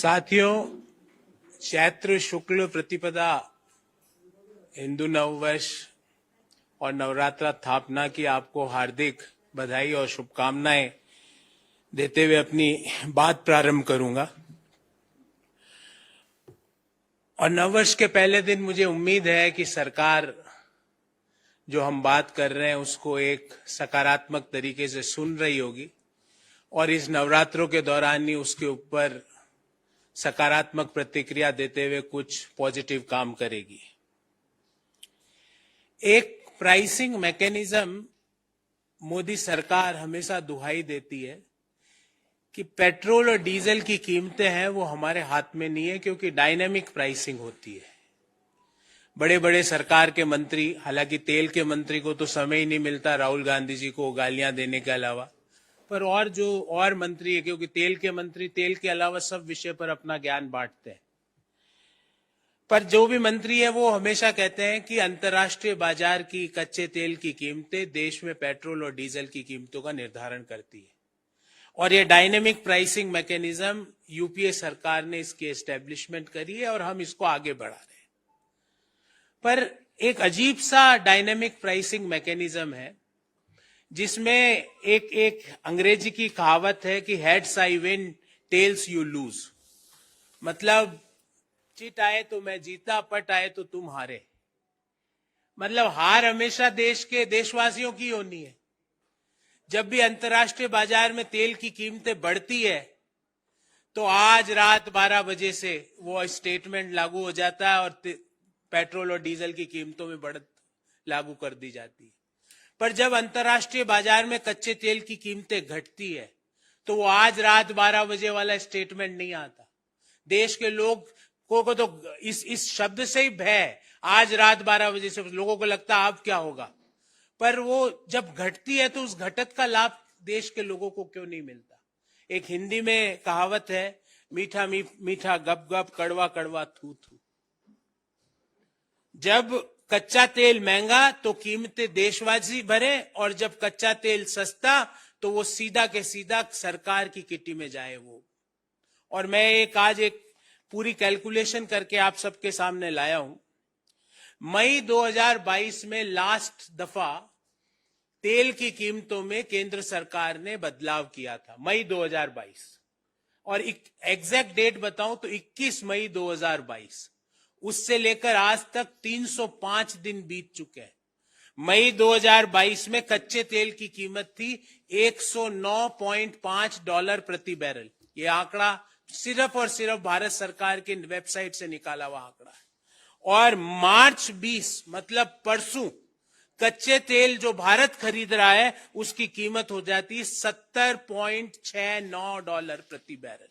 साथियों, चैत्र शुक्ल प्रतिपदा, हिंदू नववर्ष और नवरात्रा स्थापना की आपको हार्दिक बधाई और शुभकामनाएं देते हुए अपनी बात प्रारंभ करूंगा। और नववर्ष के पहले दिन मुझे उम्मीद है कि सरकार जो हम बात कर रहे हैं उसको एक सकारात्मक तरीके से सुन रही होगी और इस नवरात्रों के दौरान ही उसके ऊपर सकारात्मक प्रतिक्रिया देते हुए कुछ पॉजिटिव काम करेगी। एक प्राइसिंग मैकेनिज्म मोदी सरकार हमेशा दुहाई देती है कि पेट्रोल और डीजल की कीमतें हैं वो हमारे हाथ में नहीं है, क्योंकि डायनेमिक प्राइसिंग होती है। बड़े बड़े सरकार के मंत्री, हालांकि तेल के मंत्री को तो समय ही नहीं मिलता राहुल गांधी जी को गालियां देने के अलावा, पर और मंत्री है, क्योंकि तेल के मंत्री तेल के अलावा सब विषय पर अपना ज्ञान बांटते हैं। पर जो भी मंत्री है वो हमेशा कहते हैं कि अंतर्राष्ट्रीय बाजार की कच्चे तेल की कीमतें देश में पेट्रोल और डीजल की कीमतों का निर्धारण करती है और ये डायनेमिक प्राइसिंग मैकेनिज्म यूपीए सरकार ने इसकी एस्टेब्लिशमेंट करी है और हम इसको आगे बढ़ा रहे हैं। पर एक अजीब सा डायनेमिक प्राइसिंग मैकेनिज्म है जिसमें एक अंग्रेजी की कहावत है कि heads I win tells you lose, मतलब चिट आए तो मैं जीता, पट आए तो तुम हारे। मतलब हार हमेशा देशवासियों की होनी है। जब भी अंतर्राष्ट्रीय बाजार में तेल की कीमतें बढ़ती है तो आज रात 12 बजे से वो स्टेटमेंट लागू हो जाता है और पेट्रोल और डीजल की कीमतों में बढ़त लागू कर दी जाती है। पर जब अंतर्राष्ट्रीय बाजार में कच्चे तेल की कीमतें घटती है तो वो आज रात 12 बजे वाला स्टेटमेंट नहीं आता। देश के लोग को तो इस शब्द से ही भय, आज रात 12 बजे से लोगों को लगता है अब क्या होगा। पर वो जब घटती है तो उस घटत का लाभ देश के लोगों को क्यों नहीं मिलता। एक हिंदी में कहावत है, मीठा मीठा गप गप, कड़वा कड़वा थू थू। जब कच्चा तेल महंगा तो कीमतें देशवासी भरे और जब कच्चा तेल सस्ता तो वो सीधा के सीधा सरकार की किटी में जाए वो। और मैं आज एक पूरी कैलकुलेशन करके आप सबके सामने लाया हूं। मई 2022 में लास्ट दफा तेल की कीमतों में केंद्र सरकार ने बदलाव किया था, मई 2022। और एग्जैक्ट डेट बताऊं तो 21 मई 2022। उससे लेकर आज तक 305 दिन बीत चुके हैं। मई 2022 में कच्चे तेल की कीमत थी $109.5 प्रति बैरल। ये आंकड़ा सिर्फ और सिर्फ भारत सरकार के वेबसाइट से निकाला हुआ आंकड़ा है। और मार्च 20 मतलब परसों कच्चे तेल जो भारत खरीद रहा है उसकी कीमत हो जाती है $70.69 प्रति बैरल।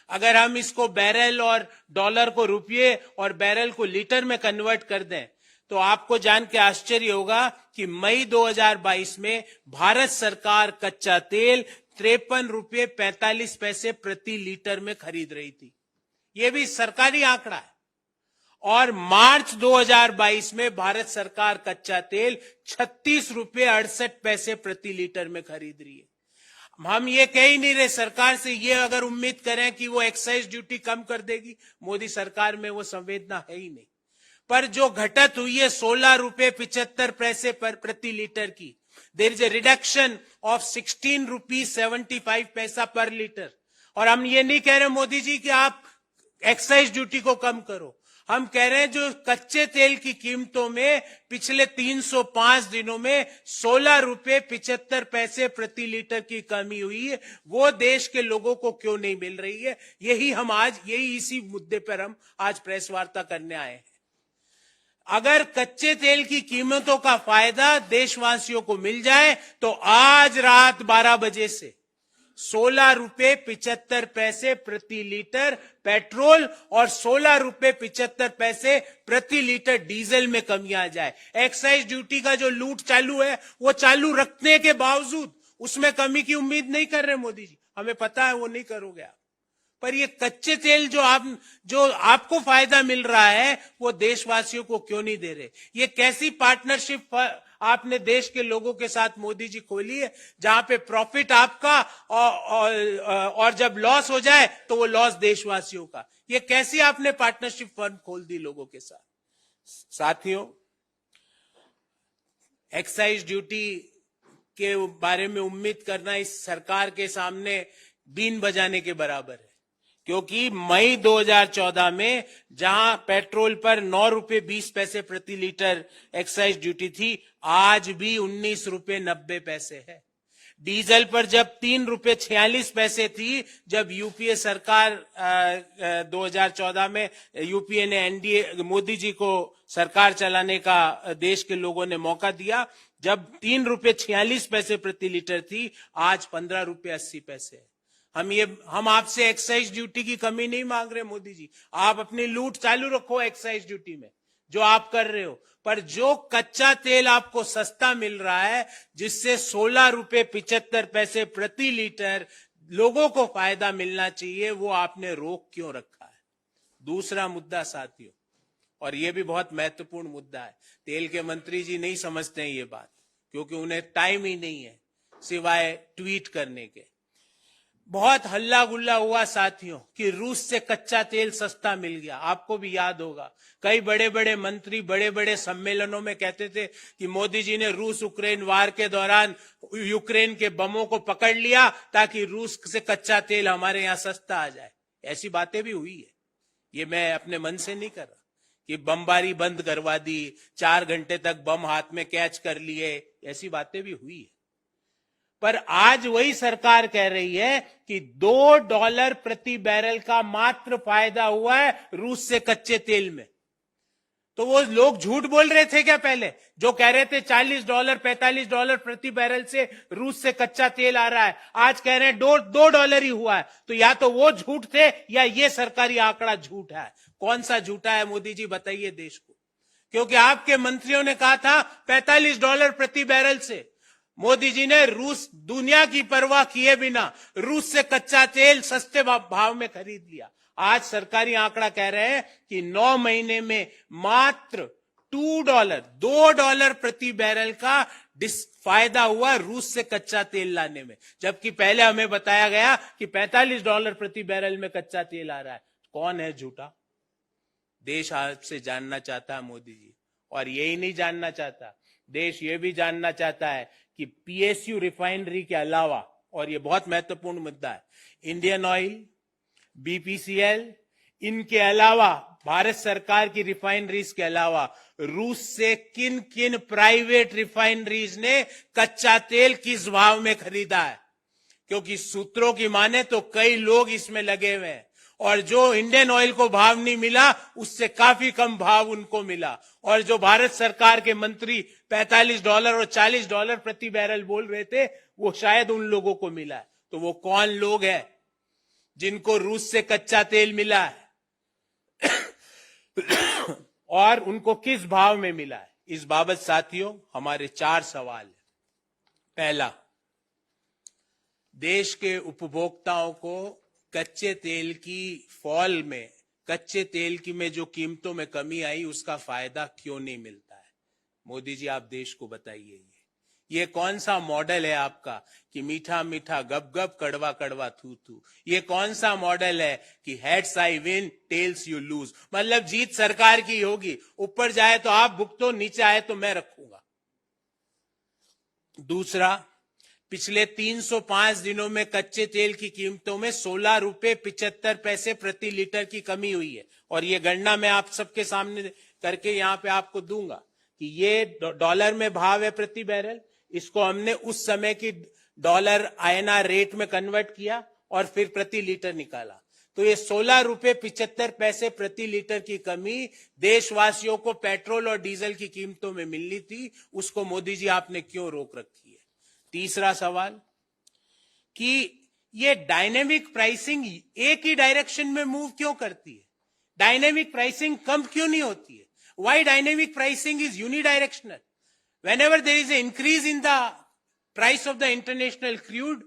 अगर हम इसको बैरल और डॉलर को रुपये और बैरल को लीटर में कन्वर्ट कर दें तो आपको जान के आश्चर्य होगा कि मई 2022 में भारत सरकार कच्चा तेल ₹53.45 प्रति लीटर में खरीद रही थी। यह भी सरकारी आंकड़ा है। और मार्च 2022 में भारत सरकार कच्चा तेल ₹36.68 प्रति लीटर में खरीद रही है। हम ये कह ही नहीं रहे सरकार से ये अगर उम्मीद करें कि वो एक्साइज ड्यूटी कम कर देगी, मोदी सरकार में वो संवेदना है ही नहीं। पर जो घटत हुई है ₹16.75 प्रति लीटर की, there is a reduction of ₹16.75 per litre. और हम ये नहीं कह रहे मोदी जी कि आप एक्साइज ड्यूटी को कम करो, हम कह रहे हैं जो कच्चे तेल की कीमतों में पिछले 305 दिनों में ₹16.75 प्रति लीटर की कमी हुई है, वो देश के लोगों को क्यों नहीं मिल रही है। यही इसी मुद्दे पर हम आज प्रेस वार्ता करने आए हैं। अगर कच्चे तेल की कीमतों का फायदा देशवासियों को मिल जाए तो आज रात 12 बजे से ₹16.75 प्रति लीटर पेट्रोल और ₹16.75 प्रति लीटर डीजल में कमी आ जाए। एक्साइज ड्यूटी का जो लूट चालू है वो चालू रखने के बावजूद उसमें कमी की उम्मीद नहीं कर रहे मोदी जी, हमें पता है वो नहीं करोगे आप। पर ये कच्चे तेल जो आपको फायदा मिल रहा है वो देशवासियों को क्यों नहीं दे रहे? ये कैसी पार्टनरशिप आपने देश के लोगों के साथ मोदी जी खोली है, जहां पे प्रॉफिट आपका और जब लॉस हो जाए तो वो लॉस देशवासियों का? ये कैसी आपने पार्टनरशिप फर्म खोल दी लोगों के साथ? साथियों, एक्साइज ड्यूटी के बारे में उम्मीद करना इस सरकार के सामने बीन बजाने के बराबर है, क्योंकि मई 2014 में जहां पेट्रोल पर 9 रुपए 20 पैसे प्रति लीटर एक्साइज ड्यूटी थी, आज भी 19 रुपए 90 पैसे है। डीजल पर जब 3 रुपए 46 पैसे थी, जब यूपीए सरकार 2014 में यूपीए ने एनडीए मोदी जी को सरकार चलाने का देश के लोगों ने मौका दिया, जब 3 रुपए 46 पैसे प्रति लीटर थी, आज 15 रुपए 80 पैसे है। हम आपसे एक्साइज ड्यूटी की कमी नहीं मांग रहे मोदी जी, आप अपनी लूट चालू रखो एक्साइज ड्यूटी में जो आप कर रहे हो, पर जो कच्चा तेल आपको सस्ता मिल रहा है, जिससे 16 रुपए 75 पैसे प्रति लीटर लोगों को फायदा मिलना चाहिए, वो आपने रोक क्यों रखा है? दूसरा मुद्दा साथियों, और यह भी बहुत महत्वपूर्ण मुद्दा है, तेल के मंत्री जी नहीं समझते हैं ये बात, क्योंकि उन्हें टाइम ही नहीं है सिवाय ट्वीट करने के। बहुत हल्ला गुल्ला हुआ साथियों कि रूस से कच्चा तेल सस्ता मिल गया। आपको भी याद होगा, कई बड़े बड़े मंत्री बड़े बड़े सम्मेलनों में कहते थे कि मोदी जी ने रूस यूक्रेन वार के दौरान यूक्रेन के बमों को पकड़ लिया ताकि रूस से कच्चा तेल हमारे यहां सस्ता आ जाए। ऐसी बातें भी हुई है, ये मैं अपने मन से नहीं कर रहा कि बमबारी बंद करवा दी, 4 घंटे तक बम हाथ में कैच कर लिए, ऐसी बातें भी हुई है। पर आज वही सरकार कह रही है कि $2 प्रति बैरल का मात्र फायदा हुआ है रूस से कच्चे तेल में। तो वो लोग झूठ बोल रहे थे क्या पहले, जो कह रहे थे $40 $45 प्रति बैरल से रूस से कच्चा तेल आ रहा है, आज कह रहे हैं $2 ही हुआ है। तो या तो वो झूठ थे या ये सरकारी आंकड़ा झूठ है। कौन सा झूठा है मोदी जी, बताइए देश को? क्योंकि आपके मंत्रियों ने कहा था $45 प्रति बैरल से। मोदी जी ने रूस दुनिया की परवाह किए बिना रूस से कच्चा तेल सस्ते भाव में खरीद लिया। आज सरकारी आंकड़ा कह रहे हैं कि 9 महीने में मात्र $2 प्रति बैरल का फायदा हुआ रूस से कच्चा तेल लाने में, जबकि पहले हमें बताया गया कि $45 प्रति बैरल में कच्चा तेल आ रहा है। कौन है झूठा? देश आपसे जानना चाहता है मोदी जी, और यही नहीं जानना चाहता, देश ये भी जानना चाहता है कि पीएसयू रिफाइनरी के अलावा, और ये बहुत महत्वपूर्ण मुद्दा है, इंडियन ऑयल, बीपीसीएल, इनके अलावा भारत सरकार की रिफाइनरीज के अलावा रूस से किन किन प्राइवेट रिफाइनरीज ने कच्चा तेल किस भाव में खरीदा है? क्योंकि सूत्रों की माने तो कई लोग इसमें लगे हुए हैं, और जो इंडियन ऑयल को भाव नहीं मिला उससे काफी कम भाव उनको मिला, और जो भारत सरकार के मंत्री $45 और $40 प्रति बैरल बोल रहे थे, वो शायद उन लोगों को मिला है। तो वो कौन लोग हैं जिनको रूस से कच्चा तेल मिला है और उनको किस भाव में मिला है? इस बाबत साथियों हमारे 4 सवाल हैं। पहला, देश के उपभोक्ताओं को कच्चे तेल की फॉल में, कच्चे तेल की में जो कीमतों में कमी आई, उसका फायदा क्यों नहीं मिलता है? मोदी जी आप देश को बताइए, ये कौन सा मॉडल है आपका कि मीठा मीठा गप गप कड़वा कड़वा थू थू? ये कौन सा मॉडल है कि heads I win tells you lose? मतलब जीत सरकार की होगी, ऊपर जाए तो आप भुगतो, नीचे आए तो मैं रखूंगा। दूसरा, पिछले 305 दिनों में कच्चे तेल की कीमतों में 16 रुपए 75 पैसे प्रति लीटर की कमी हुई है, और ये गणना मैं आप सबके सामने करके यहां पे आपको दूंगा कि ये डॉलर में भाव है प्रति बैरल, इसको हमने उस समय की डॉलर INR रेट में कन्वर्ट किया और फिर प्रति लीटर निकाला। तो ये 16 रुपए 75 पैसे प्रति लीटर की कमी देशवासियों को पेट्रोल और डीजल की कीमतों में मिलनी थी, उसको मोदी जी आपने क्यों रोक रखी है? तीसरा सवाल कि ये डायनेमिक प्राइसिंग एक ही डायरेक्शन में मूव क्यों करती है? डायनेमिक प्राइसिंग कम क्यों नहीं होती है? Why dynamic pricing is unidirectional? Whenever there is an increase in the price of the international crude,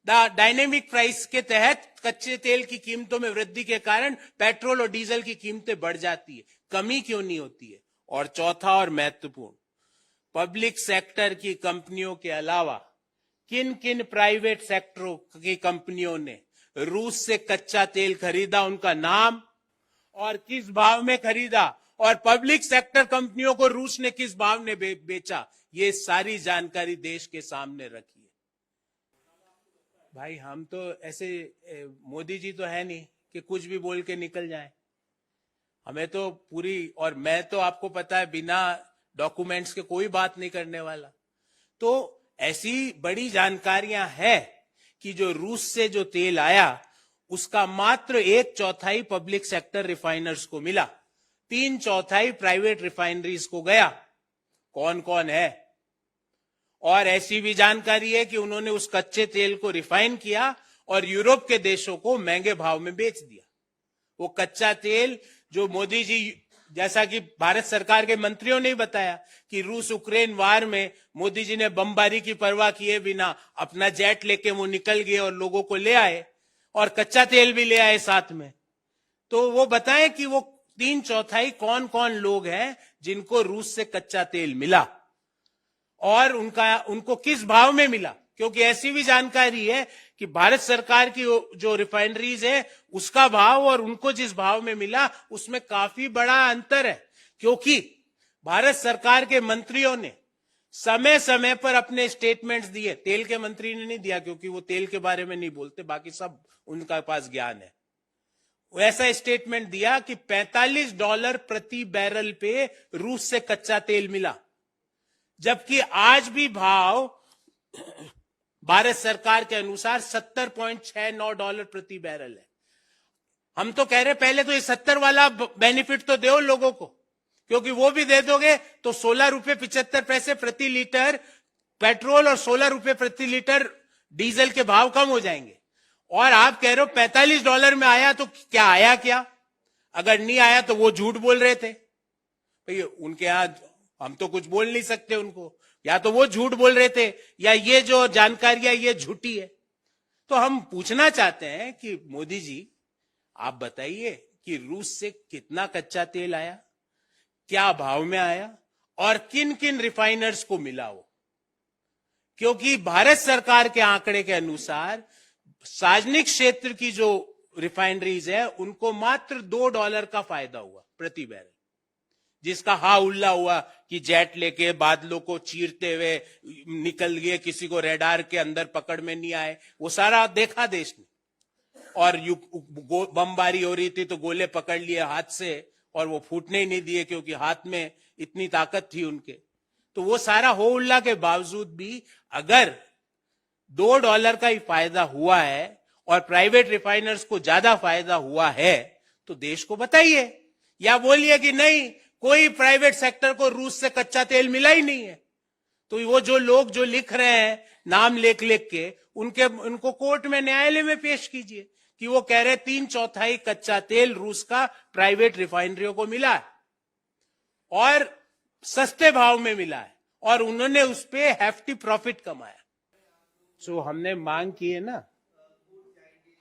dynamic price के तहत कच्चे तेल की कीमतों में वृद्धि के कारण पेट्रोल और डीजल की कीमतें बढ़ जाती है, कमी क्यों नहीं होती है? और चौथा और महत्वपूर्ण, पब्लिक सेक्टर की कंपनियों के अलावा किन किन प्राइवेट सेक्टरों की कंपनियों ने रूस से कच्चा तेल खरीदा, उनका नाम और किस भाव में खरीदा, और पब्लिक सेक्टर कंपनियों को रूस ने किस भाव में बेचा, ये सारी जानकारी देश के सामने रखी है। भाई हम तो ऐसे मोदी जी तो है नहीं कि कुछ भी बोल के निकल जाए। हमें तो पूरी, और मैं तो आपको पता है बिना डॉक्यूमेंट्स के कोई बात नहीं करने वाला। तो ऐसी बड़ी जानकारियां हैं कि जो रूस से जो तेल आया उसका मात्र 1/4 पब्लिक सेक्टर रिफाइनर्स को मिला, 3/4 प्राइवेट रिफाइनरीज को गया। कौन कौन है? और ऐसी भी जानकारी है कि उन्होंने उस कच्चे तेल को रिफाइन किया और यूरोप के देशों को महंगे भाव में बेच दिया। वो कच्चा तेल जो मोदी जी, जैसा कि भारत सरकार के मंत्रियों ने बताया कि रूस यूक्रेन वार में मोदी जी ने बमबारी की परवाह किए बिना अपना जेट लेके वो निकल गए और लोगों को ले आए और कच्चा तेल भी ले आए साथ में। तो वो बताएं कि वो 3/4 कौन कौन लोग हैं जिनको रूस से कच्चा तेल मिला और उनको किस भाव में मिला। क्योंकि ऐसी भी जानकारी है कि भारत सरकार की जो रिफाइनरीज है उसका भाव और उनको जिस भाव में मिला उसमें काफी बड़ा अंतर है। क्योंकि भारत सरकार के मंत्रियों ने समय समय पर अपने स्टेटमेंट्स दिए, तेल के मंत्री ने नहीं दिया क्योंकि वो तेल के बारे में नहीं बोलते, बाकी सब उनका पास ज्ञान है। ऐसा स्टेटमेंट दिया कि $45 प्रति बैरल पे रूस से कच्चा तेल मिला, जबकि आज भी भाव भारत सरकार के अनुसार $70.69 प्रति बैरल है। हम तो कह रहे पहले तो ये 70 वाला बेनिफिट तो दो लोगों को, क्योंकि वो भी दे दोगे तो $16.75 प्रति लीटर पेट्रोल और $16 प्रति लीटर डीजल के भाव कम हो जाएंगे। और आप कह रहे हो $45 में आया, तो क्या आया? क्या अगर नहीं आया तो वो झूठ बोल रहे थे भाई। उनके यहां हम तो कुछ बोल नहीं सकते उनको, या तो वो झूठ बोल रहे थे या ये जो जानकारियां ये झूठी है। तो हम पूछना चाहते हैं कि मोदी जी आप बताइए कि रूस से कितना कच्चा तेल आया, क्या भाव में आया और किन किन रिफाइनर्स को मिला वो। क्योंकि भारत सरकार के आंकड़े के अनुसार सार्वजनिक क्षेत्र की जो रिफाइनरीज है उनको मात्र $2 का फायदा हुआ प्रति बैरल, जिसका हा उल्ला हुआ कि जेट लेके बादलों को चीरते हुए निकल गए, किसी को रेडार के अंदर पकड़ में नहीं आए, वो सारा देखा देश ने। और बमबारी हो रही थी तो गोले पकड़ लिए हाथ से और वो फूटने ही नहीं दिए क्योंकि हाथ में इतनी ताकत थी उनके। तो वो सारा हो उल्ला के बावजूद भी अगर $2 का ही फायदा हुआ है और प्राइवेट रिफाइनर्स को ज्यादा फायदा हुआ है तो देश को बताइए, या बोलिए कि नहीं कोई प्राइवेट सेक्टर को रूस से कच्चा तेल मिला ही नहीं है। तो वो जो लोग जो लिख रहे हैं नाम लिख लिख के उनको कोर्ट में न्यायालय में पेश कीजिए कि वो कह रहे 3/4 कच्चा तेल रूस का प्राइवेट रिफाइनरियों को मिला है और सस्ते भाव में मिला है और उन्होंने उस पे हेफ्टी प्रॉफिट कमाया। सो हमने मांग की है ना,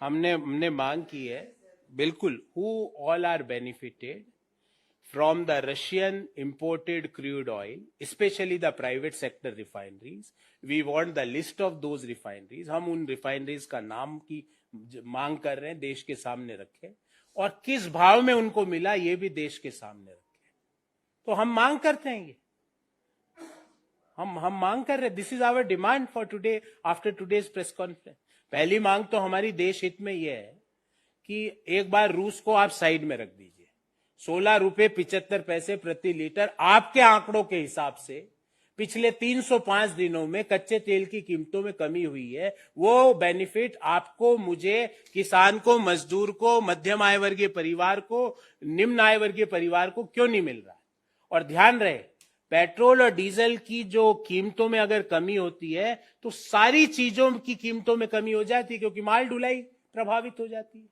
हमने मांग की है बिल्कुल, who all are benefited from the Russian imported crude oil, especially the private sector refineries. We want the list of those refineries. हम उन refineries का नाम की मांग कर रहे हैं, देश के सामने रखें और किस भाव में उनको मिला ये भी देश के सामने रखें। तो हम मांग करते हैं ये, हम मांग कर रहे हैं। This is our demand for today after today's press conference. पहली मांग तो हमारी देश हित में यह है कि एक बार रूस को आप साइड में रख दीजिए। $16.75 प्रति लीटर आपके आंकड़ों के हिसाब से पिछले 305 दिनों में कच्चे तेल की कीमतों में कमी हुई है। वो बेनिफिट आपको, मुझे, किसान को, मजदूर को, मध्यम आय वर्गीय परिवार को, निम्न आय वर्गीय परिवार को क्यों नहीं मिल रहा है? और ध्यान रहे, पेट्रोल और डीजल की जो कीमतों में अगर कमी होती है तो सारी चीजों की कीमतों में कमी हो जाती है, क्योंकि माल ढुलाई प्रभावित हो जाती है।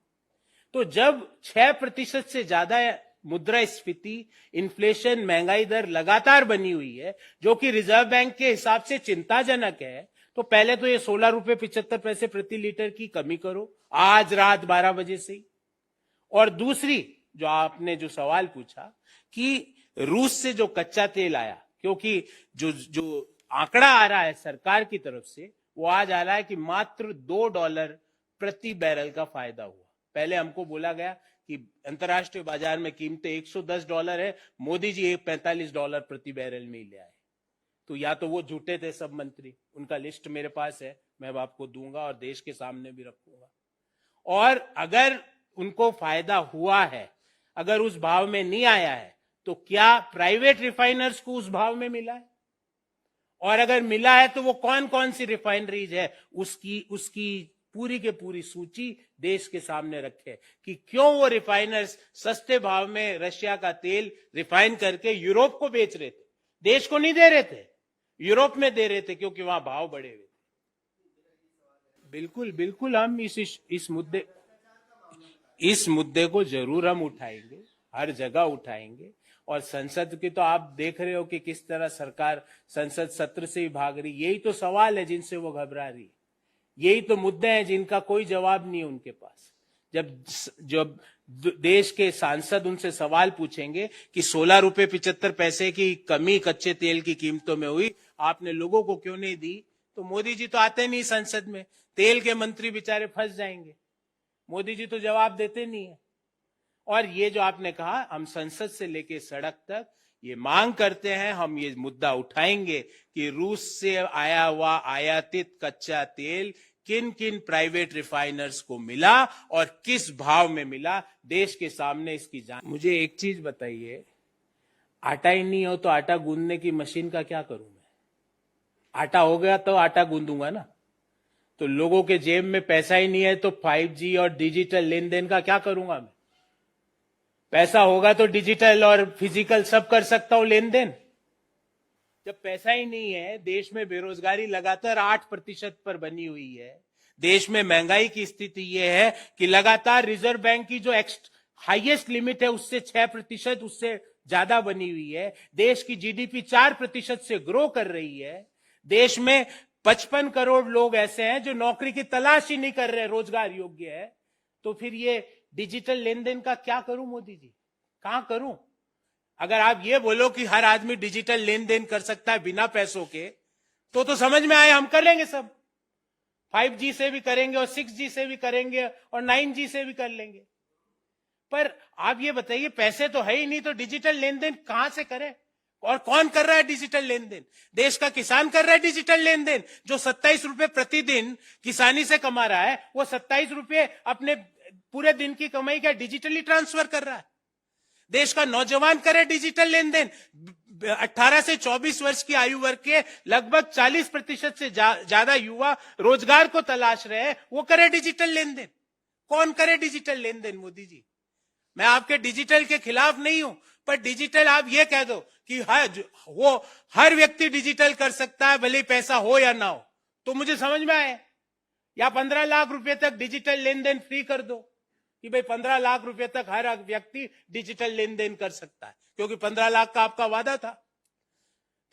तो जब 6% से ज्यादा मुद्रास्फीति, इन्फ्लेशन, महंगाई दर लगातार बनी हुई है, जो कि रिजर्व बैंक के हिसाब से चिंताजनक है, तो पहले तो ये 16 रुपए 75 पैसे प्रति लीटर की कमी करो आज रात 12 बजे से ही। और दूसरी जो आपने जो सवाल पूछा कि रूस से जो कच्चा तेल आया, क्योंकि जो आंकड़ा आ रहा है सरकार की तरफ से वो आज आ रहा है कि मात्र $2 प्रति बैरल का फायदा हुआ। पहले हमको बोला गया कि अंतर्राष्ट्रीय बाजार में कीमतें $110 है, मोदी जी $45 प्रति बैरल में ही ले आए। तो या तो वो झूठे थे सब मंत्री, उनका लिस्ट मेरे पास है, मैं आपको दूंगा और देश के सामने भी रखूंगा। और अगर उनको फायदा हुआ है, अगर उस भाव में नहीं आया है, तो क्या प्राइवेट रिफाइनर्स को उस भाव में मिला है? और अगर मिला है तो वो कौन कौन सी रिफाइनरीज है उसकी पूरी के पूरी सूची देश के सामने रखे कि क्यों वो रिफाइनर्स सस्ते भाव में रशिया का तेल रिफाइन करके यूरोप को बेच रहे थे, देश को नहीं दे रहे थे, यूरोप में दे रहे थे क्योंकि वहां भाव बढ़े हुए थे। बिल्कुल बिल्कुल, हम इस मुद्दे को जरूर हम उठाएंगे, हर जगह उठाएंगे। और संसद की तो आप देख रहे हो कि किस तरह सरकार संसद सत्र से ही भाग रही। यही तो सवाल है जिनसे वो घबरा रही, यही तो मुद्दे हैं जिनका कोई जवाब नहीं है उनके पास। जब देश के सांसद उनसे सवाल पूछेंगे कि 16 रुपए 75 पैसे की कमी कच्चे तेल की कीमतों में हुई, आपने लोगों को क्यों नहीं दी, तो मोदी जी तो आते नहीं संसद में, तेल के मंत्री बेचारे फंस जाएंगे, मोदी जी तो जवाब देते नहीं है। और ये जो आपने कहा, हम संसद से लेके सड़क तक ये मांग करते हैं, हम ये मुद्दा उठाएंगे कि रूस से आया हुआ आयातित कच्चा तेल किन किन प्राइवेट रिफाइनर्स को मिला और किस भाव में मिला, देश के सामने इसकी जांच। मुझे एक चीज बताइए, आटा ही नहीं हो तो आटा गूंदने की मशीन का क्या करूं मैं? आटा हो गया तो आटा गूंदूंगा ना। तो लोगों के जेब में पैसा ही नहीं है तो 5G और डिजिटल लेन देन का क्या करूंगा मैं? पैसा होगा तो डिजिटल और फिजिकल सब कर सकता हूं लेन देन। जब पैसा ही नहीं है, देश में बेरोजगारी लगातार 8% पर बनी हुई है, देश में महंगाई की स्थिति यह है कि लगातार रिजर्व बैंक की जो हाईएस्ट लिमिट है उससे 6% उससे ज्यादा बनी हुई है, देश की जीडीपी 4% से ग्रो कर रही है, देश में 55 करोड़ लोग ऐसे हैं जो नौकरी की तलाश ही नहीं कर रहे, रोजगार योग्य है। तो फिर ये डिजिटल लेन देन का क्या करूं मोदी जी, कहां करूं? अगर आप ये बोलो कि हर आदमी डिजिटल लेन देन कर सकता है बिना पैसों के, तो समझ में आए, हम कर लेंगे सब, 5G से भी करेंगे और 6G से भी करेंगे और 9G से भी कर लेंगे। पर आप ये बताइए, पैसे तो है ही नहीं तो डिजिटल लेन देन कहां से करें? और कौन कर रहा है डिजिटल लेन देन? देश का किसान कर रहा है डिजिटल लेन देन। जो 27 रुपए प्रतिदिन किसानी से कमा रहा है, वो 27 रुपए अपने पूरे दिन की कमाई का डिजिटली ट्रांसफर कर रहा है। देश का नौजवान करे डिजिटल लेन देन, 18 से 24 वर्ष की आयु वर्ग के लगभग 40% से ज्यादा युवा रोजगार को तलाश रहे हैं, वो करे डिजिटल लेन देन। कौन करे डिजिटल लेन देन? मोदी जी, मैं आपके डिजिटल के खिलाफ नहीं हूं, पर डिजिटल आप ये कह दो कि वो हर व्यक्ति डिजिटल कर सकता है, भले पैसा हो या ना हो, तो मुझे समझ में आए। या 15 लाख रुपए तक डिजिटल लेन देन फ्री कर दो कि भाई 15 लाख रुपए तक हर व्यक्ति डिजिटल लेन देन कर सकता है, क्योंकि 15 लाख का आपका वादा था।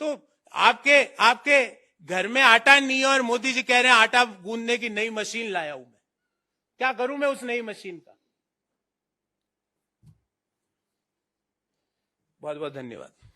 तो आपके घर में आटा नहीं है और मोदी जी कह रहे हैं आटा गूंदने की नई मशीन लाया हूं मैं, क्या करूं मैं उस नई मशीन का? बहुत बहुत धन्यवाद।